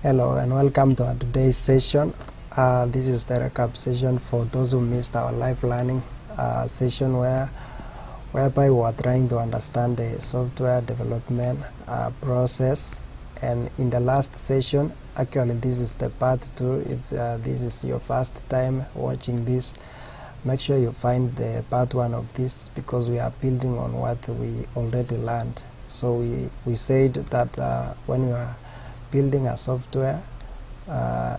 Hello and welcome to our today's session. This is the recap session for those who missed our live learning session whereby we are trying to understand the software development process. And in the last session, actually this is the part 2. If this is your first time watching this, make sure you find the part 1 of this, because we are building on what we already learned. So we said that when you are building a software,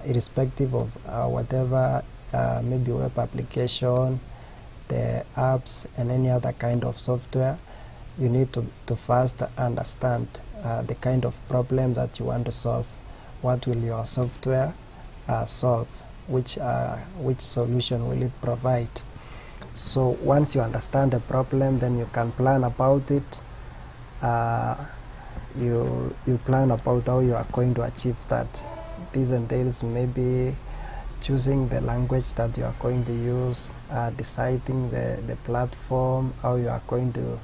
irrespective of whatever, maybe web application, the apps, and any other kind of software, you need to first understand the kind of problem that you want to solve. What will your software solve? Which solution will it provide? So once you understand the problem, then you can plan about it. You plan about how you are going to achieve that. This entails maybe choosing the language that you are going to use, deciding the platform, how you are going to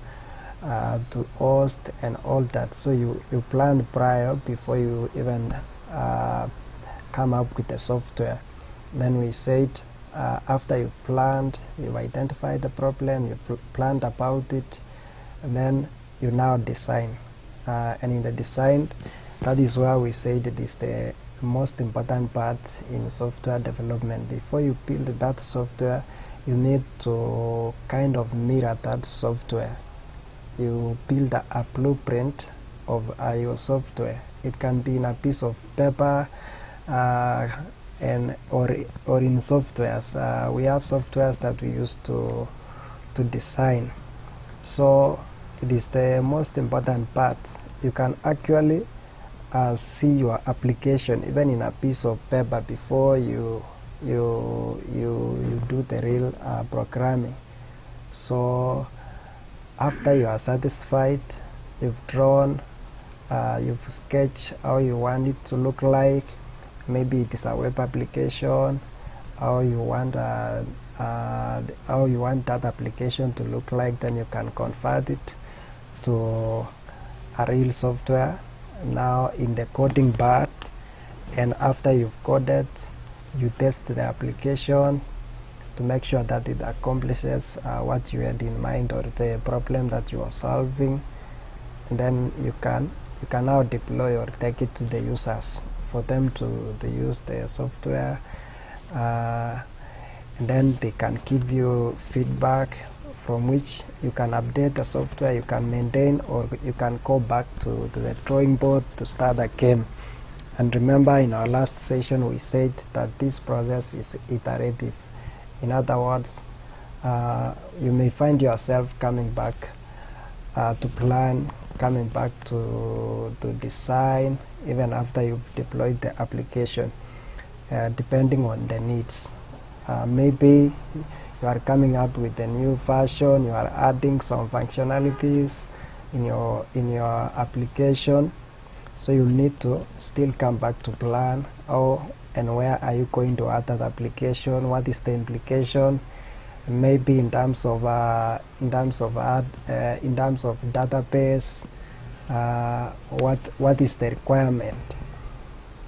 host, and all that. So you plan prior before you even come up with the software. Then we said after you've planned, you've identified the problem, you've planned about it, and then you now design. And in the design, that is where we said it is the most important part in software development. Before you build that software, you need to kind of mirror that software. You build a blueprint of your software. It can be in a piece of paper or in softwares. We have softwares that we use to design. So it is the most important part. You can actually see your application even in a piece of paper before you do the real programming. So after you are satisfied, you've drawn, you've sketched how you want it to look like. Maybe it is a web application, how you want that application to look like. Then you can convert it to a real software. Now in the coding part, and after you've coded, you test the application to make sure that it accomplishes what you had in mind, or the problem that you are solving. And then you can now deploy or take it to the users for them to use the software, and then they can give you feedback, from which you can update the software, you can maintain, or you can go back to the drawing board to start again. And remember, in our last session we said that this process is iterative. In other words, you may find yourself coming back to plan, coming back to design, even after you've deployed the application, depending on the needs. Maybe you are coming up with a new version, you are adding some functionalities in your application, so you need to still come back to plan how and where are you going to add that application, what is the implication, maybe in terms of database, what is the requirement.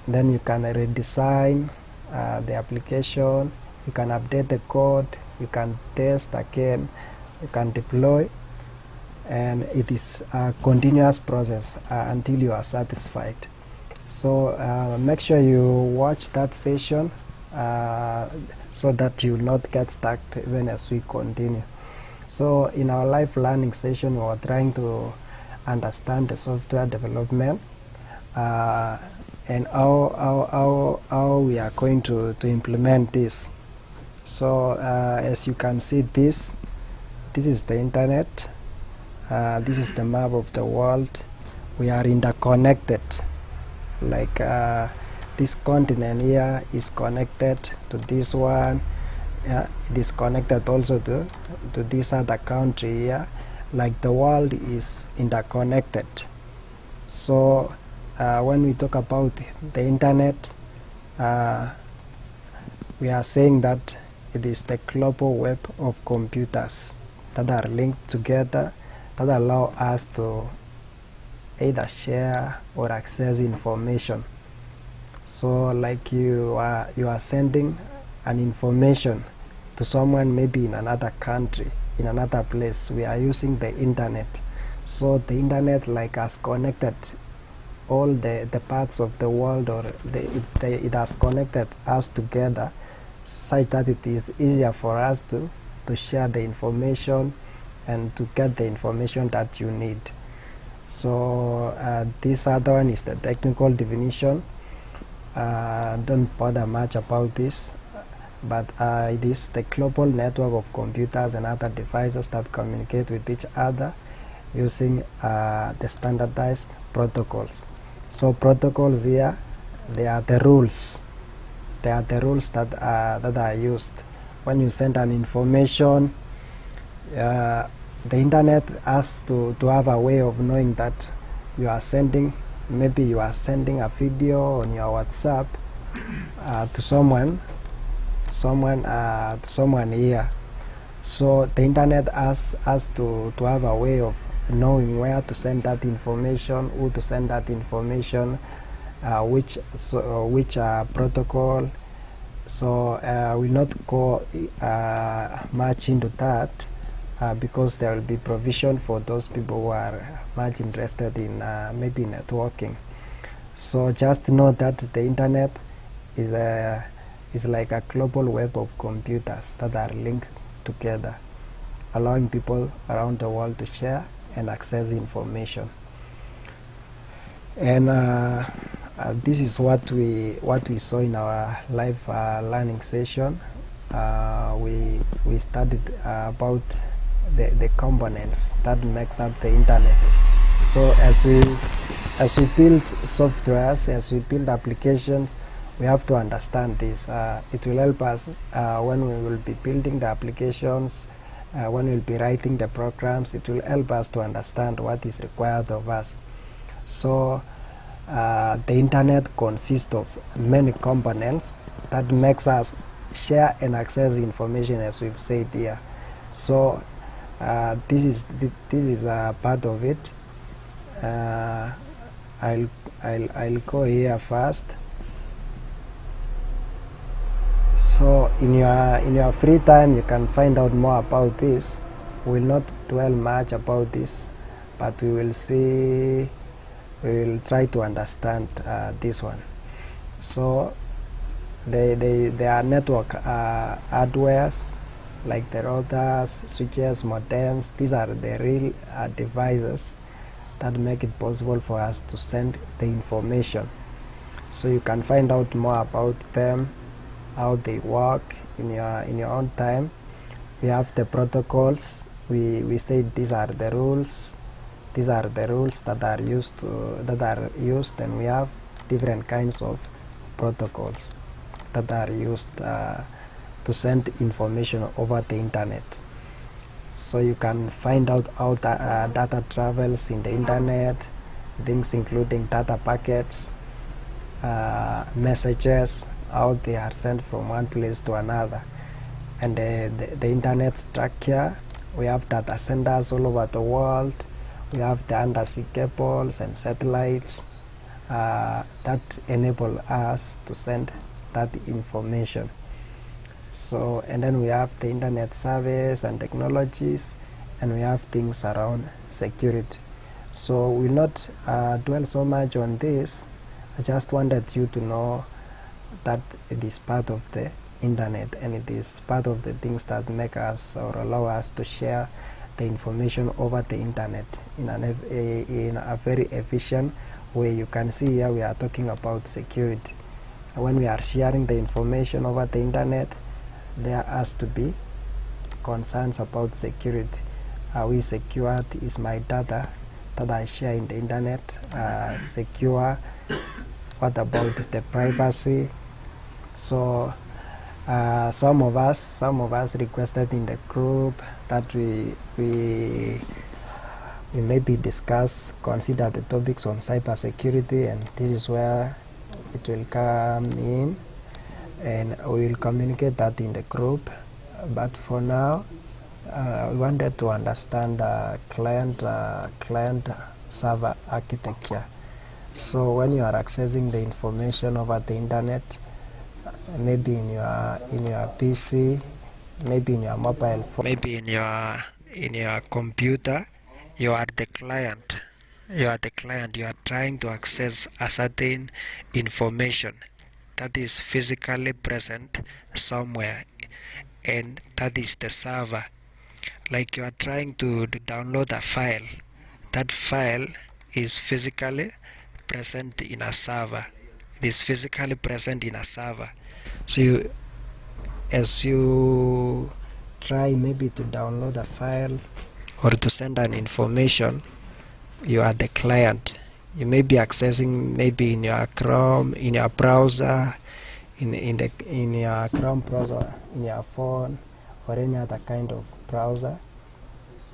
Then you can redesign the application, you can update the code, you can test again, you can deploy, and it is a continuous process until you are satisfied. So make sure you watch that session so that you will not get stuck even as we continue. So in our live learning session, we are trying to understand the software development and how we are going to implement this. So as you can see, this is the internet. This is the map of the world. We are interconnected. Like this continent here is connected to this one. It is connected also to this other country here. Like the world is interconnected. So when we talk about the internet, we are saying that it is the global web of computers that are linked together, that allow us to either share or access information. So like you are sending an information to someone maybe in another country, in another place. We are using the internet. So the internet like has connected all the parts of the world, or it has connected us together such that it is easier for us to share the information and to get the information that you need. So this other one is the technical definition. Don't bother much about this, but it is the global network of computers and other devices that communicate with each other using the standardized protocols. So protocols here, they are the rules. They are the rules that are used when you send an information. The internet has to have a way of knowing that you are sending, maybe you are sending a video on your WhatsApp to someone here. So the internet has to have a way of knowing where to send that information, who to send that information, which protocol. So we'll not go much into that because there will be provision for those people who are much interested in maybe networking. So just know that the internet is like a global web of computers that are linked together, allowing people around the world to share and access information. And this is what we saw in our live learning session. We studied about the components that makes up the internet. So as we build softwares, as we build applications, we have to understand this. It will help us when we will be building the applications, when we'll be writing the programs. It will help us to understand what is required of us. So the internet consists of many components that makes us share and access information, as we've said here. So this is a part of it. I'll go here first. So in your free time, you can find out more about this. We will not dwell much about this, but we will try to understand this one. So there are network hardwares like the routers, switches, modems. These are the real devices that make it possible for us to send the information. So you can find out more about them, how they work in your own time. We have the protocols. We say these are the rules. These are the rules that are used, and we have different kinds of protocols that are used to send information over the internet. So you can find out how data travels in the internet, things including data packets, messages, how they are sent from one place to another. And the internet structure, we have data centers all over the world. We have the undersea cables and satellites that enable us to send that information. So, and then we have the internet service and technologies, and we have things around security. So we'll not dwell so much on this. I just wanted you to know that it is part of the internet, and it is part of the things that make us or allow us to share the information over the internet in a very efficient way. You can see here we are talking about security. When we are sharing the information over the internet, there has to be concerns about security. Are we secured? Is my data that I share in the internet secure? What about the privacy? So some of us requested in the group that we maybe consider the topics on cybersecurity, and this is where it will come in, and we will communicate that in the group. But for now, we wanted to understand client server architecture. So when you are accessing the information over the internet, maybe in your PC, maybe in your mobile phone, maybe in your computer, you are the client. You are the client. You are trying to access a certain information that is physically present somewhere, and that is the server. Like you are trying to download a file. That file is physically present in a server. It is physically present in a server. So as you try maybe to download a file or to send an information, you are the client. You may be accessing maybe in your Chrome, in your browser, in your Chrome browser, in your phone, or any other kind of browser.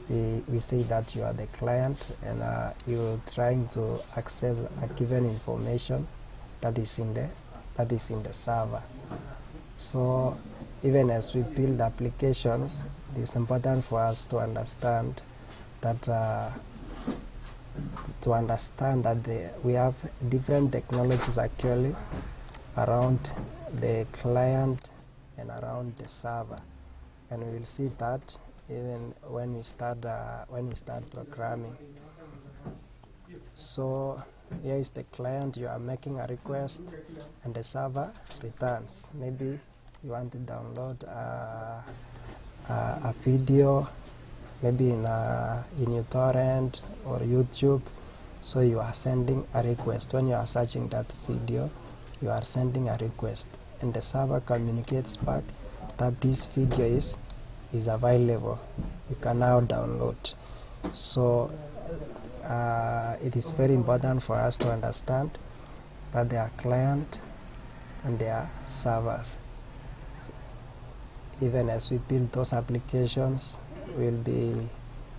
We say that you are the client, and you're trying to access a given information that is in the server. So even as we build applications, it is important for us to understand that we have different technologies actually around the client and around the server, and we will see that even when we start programming. So here is the client. You are making a request, and the server returns. Maybe you want to download a video, maybe in uTorrent or YouTube. So you are sending a request. When you are searching that video, you are sending a request, and the server communicates back that this video is available. You can now download. So it is very important for us to understand that there are client and there are servers. Even as we build those applications, we'll be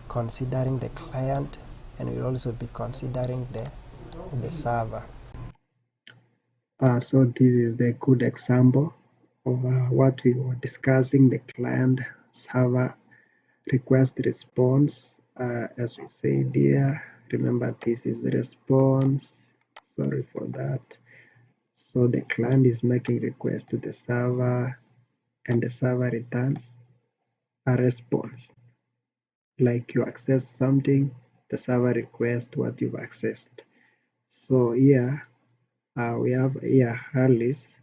considering the client, and we'll also be considering the server. So this is the good example of what we were discussing, the client server request response. As we said here, remember this is the response. Sorry for that. So the client is making request to the server, and the server returns a response. Like you access something, the server requests what you've accessed. So here we have here Alice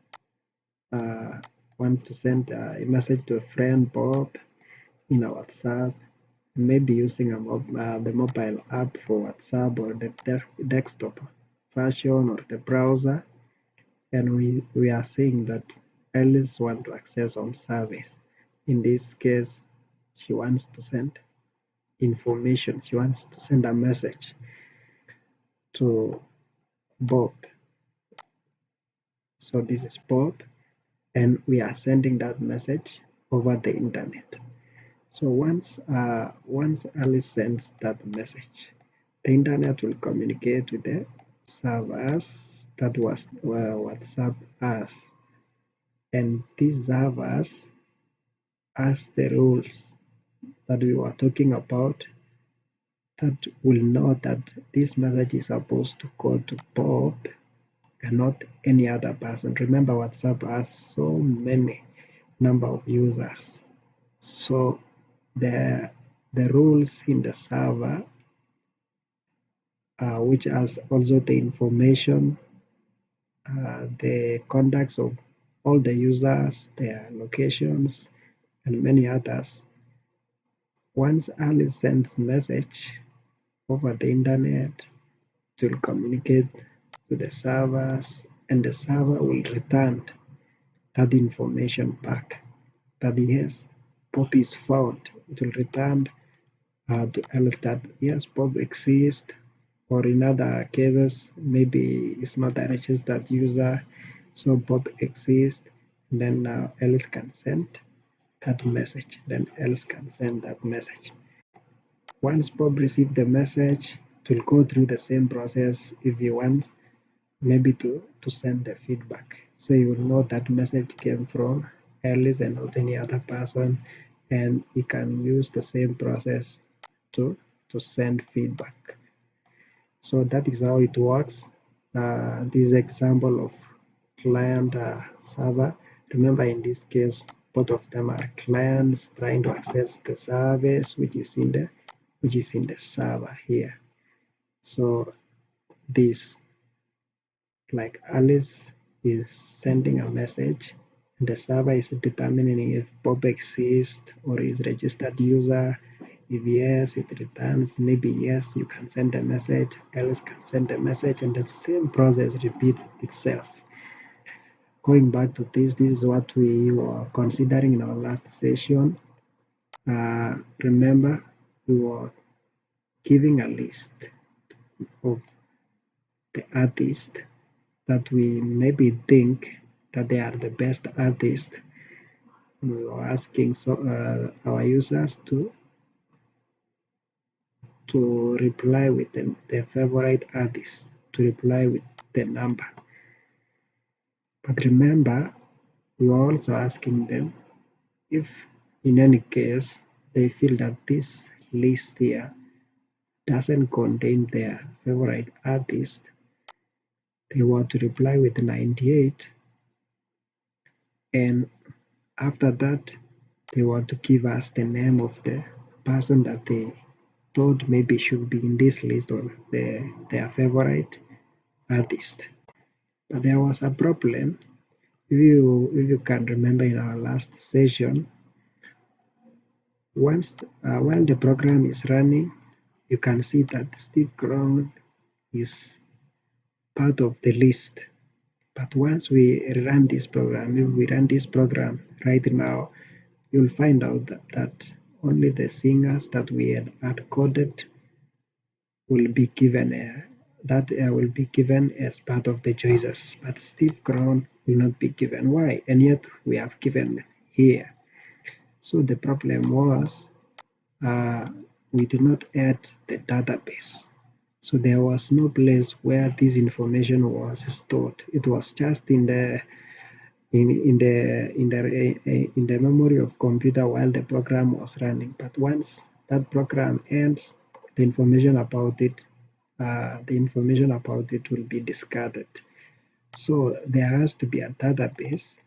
want to send a message to a friend Bob in a WhatsApp, maybe using the mobile app for WhatsApp or the desktop version or the browser, and we are saying that Alice want to access on service. In this case, she wants to send information. She wants to send a message to Bob. So this is Bob, and we are sending that message over the internet. So once Alice sends that message, the internet will communicate with the servers that was WhatsApp us, and these servers as the rules that we were talking about that will know that this message is supposed to go to Bob and not any other person. Remember, WhatsApp has so many number of users. So the rules in the server, which has also the information, the contacts of all the users, their locations, and many others. Once Alice sends message over the internet, it will communicate to the servers, and the server will return that information back. That yes, Bob is found. It will return to Alice that yes, Bob exists, or in other cases, maybe it's not a registered user, so Bob exists. Then Alice can send that message. Then Alice can send that message. Once Bob receives the message, it will go through the same process if you want maybe to send the feedback. So you will know that message came from Alice and not any other person, and you can use the same process to send feedback. So that is how it works. this example of client server. Remember, in this case, both of them are clients trying to access the service which is in the server here. So this, like Alice is sending a message, and the server is determining if Bob exists or is registered user. If yes, it returns maybe yes, you can send a message, Alice can send a message, and the same process repeats itself. Going back to this is what we were considering in our last session. Remember, we were giving a list of the artists that we maybe think that they are the best artists. We were asking our users to reply with their favorite artist, to reply with the number. But remember, we were also asking them if in any case they feel that this list here doesn't contain their favorite artist, they were to reply with 98, and after that they were to give us the name of the person that they thought maybe should be in this list or their favorite artist. But there was a problem. If you can remember in our last session, once while the program is running, you can see that Steve Crown is part of the list. But once we run this program, if we run this program right now, you'll find out that only the singers that we had coded will be given will be given as part of the choices, but Steve Crown will not be given. Why? And yet we have given here. So the problem was we did not add the database. So there was no place where this information was stored. It was just in the memory of computer while the program was running. But once that program ends, the information about it will be discarded. So there has to be a database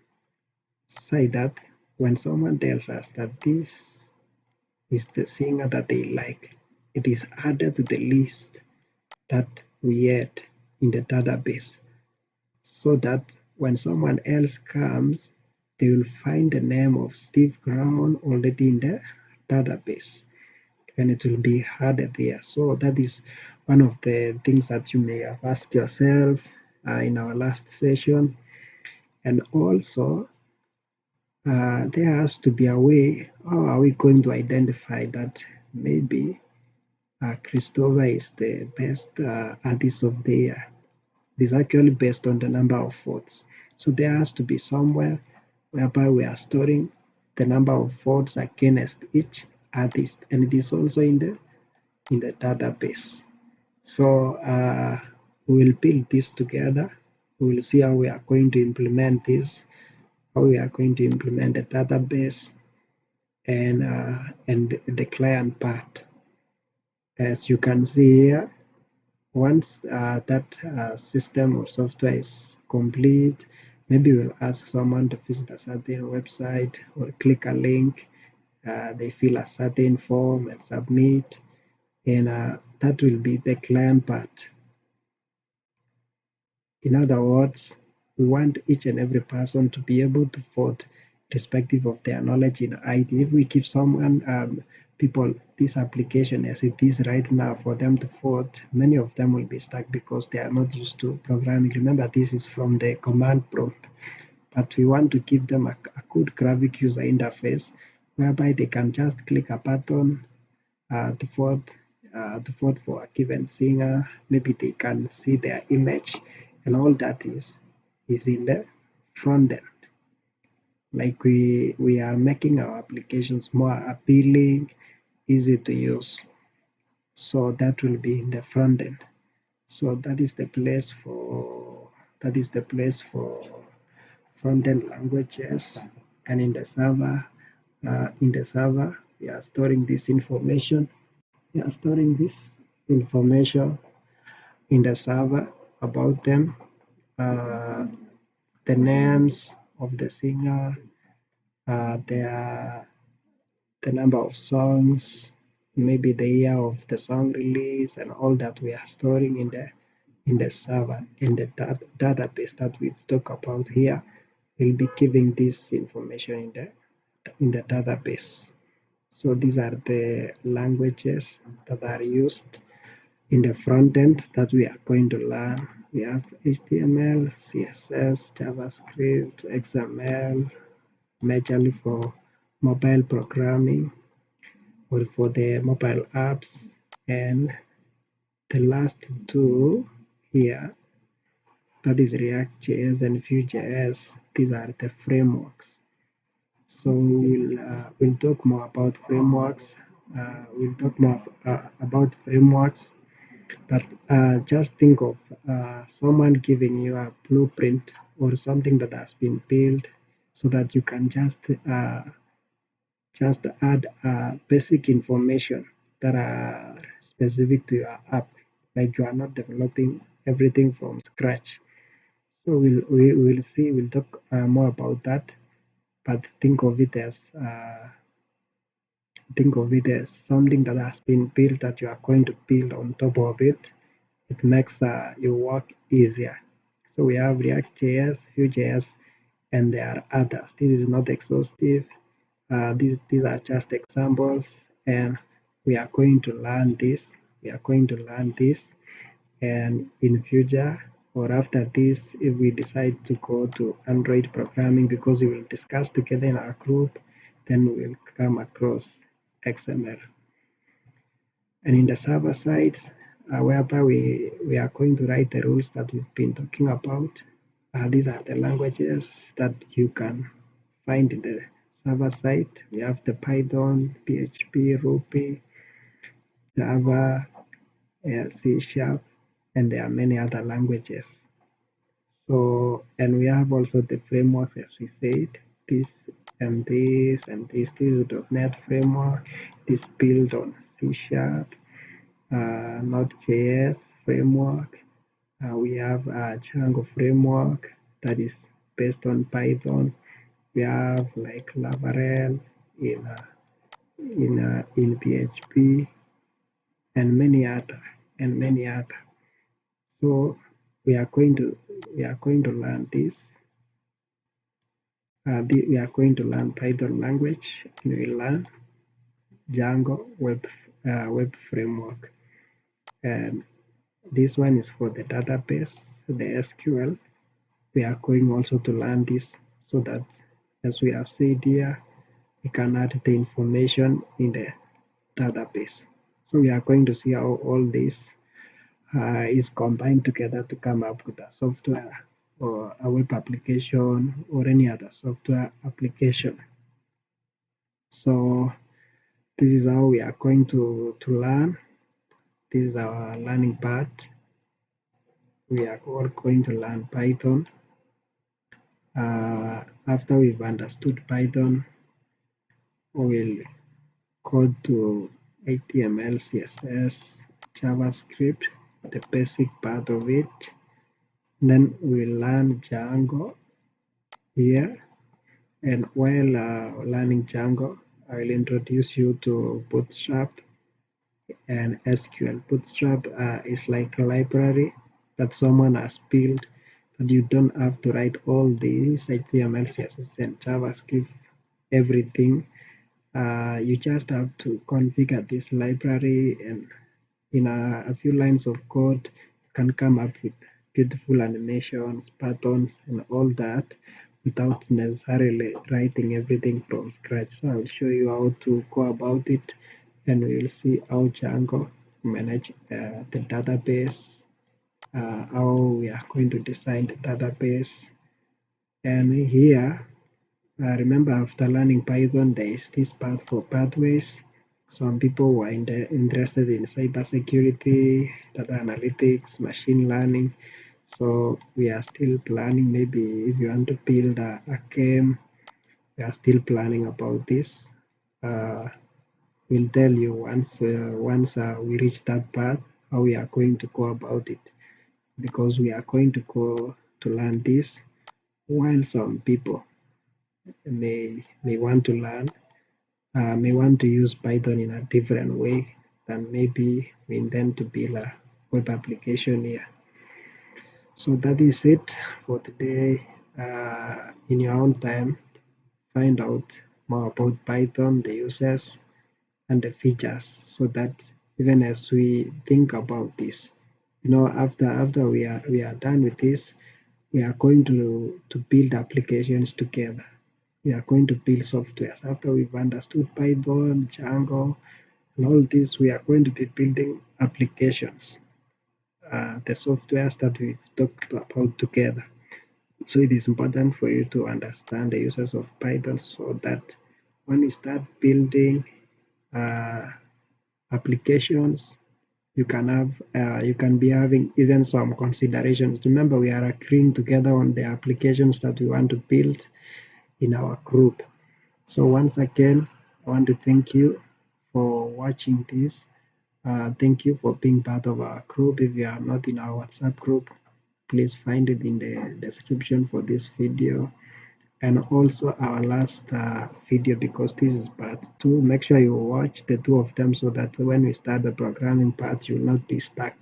so that when someone tells us that this is the singer that they like, it is added to the list that we had in the database, so that when someone else comes, they will find the name of Steve Brown already in the database, and it will be added there. So that is one of the things that you may have asked yourself in our last session. And also, there has to be a way, how are we going to identify that maybe Christopher is the best artist of the year? It is actually based on the number of votes. So there has to be somewhere whereby we are storing the number of votes against each artist, and it is also in the database. So we will build this together. We will see how we are going to implement this, how we are going to implement the database and the client part. As you can see here, once that system or software is complete, maybe we'll ask someone to visit a certain website or click a link. They fill a certain form and submit, and that will be the client part. In other words, we want each and every person to be able to vote respective of their knowledge in IT. If we give someone people this application as it is right now for them to vote, many of them will be stuck because they are not used to programming. Remember, this is from the command prompt, but we want to give them a good graphic user interface whereby they can just click a button to vote for a given singer. Maybe they can see their image, and all that is in the front end. Like we are making our applications more appealing, easy to use. So that will be in the front end. So that is the place for front end languages, and in the server, we are storing this information. We are storing this information in the server, about them, uh, the names of the singer, their the number of songs, maybe the year of the song release, and all that we are storing in the server, in the database that we talk about here. We'll be giving this information in the database. So these are the languages that are used in the front end that we are going to learn. We have HTML, CSS, JavaScript, XML, majorly for mobile programming or for the mobile apps. And the last two here, that is React.js and Vue.js. These are the frameworks. So we'll talk more about frameworks. We'll talk more about frameworks. But just think of someone giving you a blueprint or something that has been built so that you can just add basic information that are specific to your app, like you are not developing everything from scratch. So we'll talk more about that, but think of it as something that has been built that you are going to build on top of it. It makes your work easier. So we have React.js, Vue.js, and there are others. This is not exhaustive. These are just examples, and we are going to learn this. We are going to learn this, and in future or after this, if we decide to go to Android programming, because we will discuss together in our group, then we will come across XML. And in the server side, whereby we are going to write the rules that we've been talking about. These are the languages that you can find in the server side. We have the Python, PHP, Ruby, Java, C Sharp, and there are many other languages. So, and we have also the frameworks, as we said, this and this and this. This is .NET framework. This built on C Sharp, Node.js framework. We have a Django framework that is based on Python. We have like Laravel in PHP and many other. So we are going to learn this. We are going to learn Python language. We will learn Django web framework, and this one is for the database, the SQL. We are going also to learn this so that, as we have said here, we can add the information in the database. So we are going to see how all this is combined together to come up with a software or a web application or any other software application. So this is how we are going to learn. This is our learning part. We are all going to learn Python. After we've understood Python, we'll code to HTML, CSS, JavaScript, the basic part of it. Then we'll learn Django here. And while learning Django, I will introduce you to Bootstrap and SQL. Bootstrap is like a library that someone has built that you don't have to write all these HTML, CSS, and JavaScript, everything. You just have to configure this library, and in a few lines of code, you can come up with beautiful animations, patterns, and all that without necessarily writing everything from scratch. So I'll show you how to go about it, and we will see how Django manage the database, how we are going to design the database. And here, remember, after learning Python, there is this part for pathways. Some people who are interested in cybersecurity, data analytics, machine learning. So we are still planning. Maybe if you want to build a game, we are still planning about this. We'll tell you once we reach that part how we are going to go about it. because we are going to go to learn this, while some people may want to learn, may want to use Python in a different way than maybe we intend to build a web application here. So that is it for today. In your own time, find out more about Python, the uses, and the features, so that even as we think about this, after we are done with this, we are going to build applications together. We are going to build softwares after we've understood Python, Django, and all this. We are going to be building applications, the softwares that we've talked about together. So it is important for you to understand the uses of Python, so that when we start building uh, applications, you can be having even some considerations. Remember, we are agreeing together on the applications that we want to build in our group. So once again, I want to thank you for watching this. Thank you for being part of our group. If you are not in our WhatsApp group, please find it in the description for this video, and also our last video, because this is part 2. Make sure you watch the two of them, so that when we start the programming part, you will not be stuck.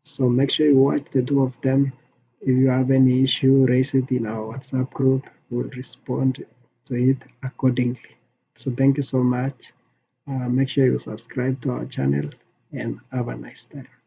So make sure you watch the two of them. If you have any issue, raise it in our WhatsApp group. We'll respond to it accordingly. So thank you so much. Make sure you subscribe to our channel, and have a nice time.